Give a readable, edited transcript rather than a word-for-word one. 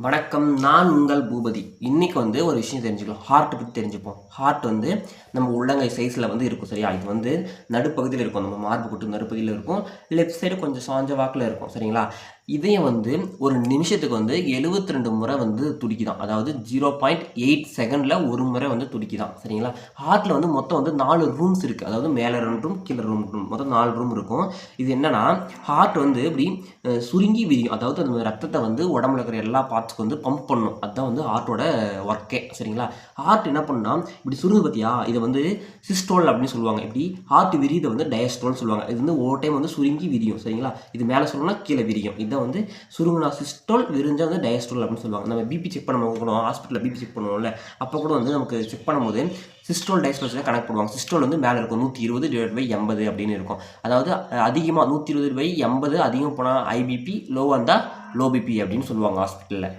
வணக்கம். நான் உங்கள் பூபதி. இன்னைக்கு ஒரு விஷயம் தெரிஞ்சுக்கலாம். ஹார்ட் பற்றி தெரிஞ்சுப்போம். ஹார்ட் நம்ம உள்ளங்கை சைஸில் இருக்கும். சரியா? இது நடுப்பகுதியில் இருக்கும். நம்ம மார்பு கூட்டு நடுப்பகுதியில் இருக்கும். லெஃப்ட் சைடு கொஞ்சம் சாஞ்ச வாக்கில் இருக்கும். சரிங்களா? இதயம் ஒரு நிமிஷத்துக்கு 72 முறை துடிக்குதான். அதாவது 0.8 செகண்டில் ஒரு முறை துடிக்குதான். சரிங்களா? ஹார்ட்டில் மொத்தம் 4 ரூம்ஸ் இருக்குது. அதாவது மேலே 2 ரூம், கீழே ரூம், மொத்தம் 4 ரூம் இருக்கும். இது என்னன்னா ஹார்ட் இப்படி சுருங்கி விரியும். அதாவது அந்த ரத்தத்தை உடம்புல இருக்கிற எல்லா பார்ட்ஸ்க்கு பம்ப் பண்ணும். அதுதான் ஹார்ட்டோட ஒர்க்கே. சரிங்களா? ஹார்ட் என்ன பண்ணா இப்படி சுருங்கு பார்த்தியா, இதை சிஸ்டோல் அப்படின்னு சொல்லுவாங்க. இப்படி ஹார்ட் விரிதை டயஸ்டோல்னு சொல்லுவாங்க. இது ஒவ்வொரு டைம் சுருங்கி விரியும். சரிங்களா? இது மேலே சொல்லணும்னா கீழே விரியும். இதை சுருங்குனா சிஸ்டோல், விரிஞ்சா டயஸ்டோல் அப்படின்னு சொல்லுவாங்க. நம்ம பிபி செக் பண்ணுவோம், ஹாஸ்பிட்டலில் பிபி செக் பண்ணுவோம்ல, அப்போ கூட நமக்கு செக் பண்ணும்போது சிஸ்டோல் டயஸ்டோல் கனெக்ட் பண்ணுவாங்க. சிஸ்டோல் மேலே இருக்கும் 120/80 அப்படின்னு இருக்கும். அதாவது அதிகமாக 120/80 அதிகம் போனால் ஐபிபி, லோவாக இருந்தால் லோ பிபி அப்படின்னு சொல்லுவாங்க ஹாஸ்பிட்டலில்.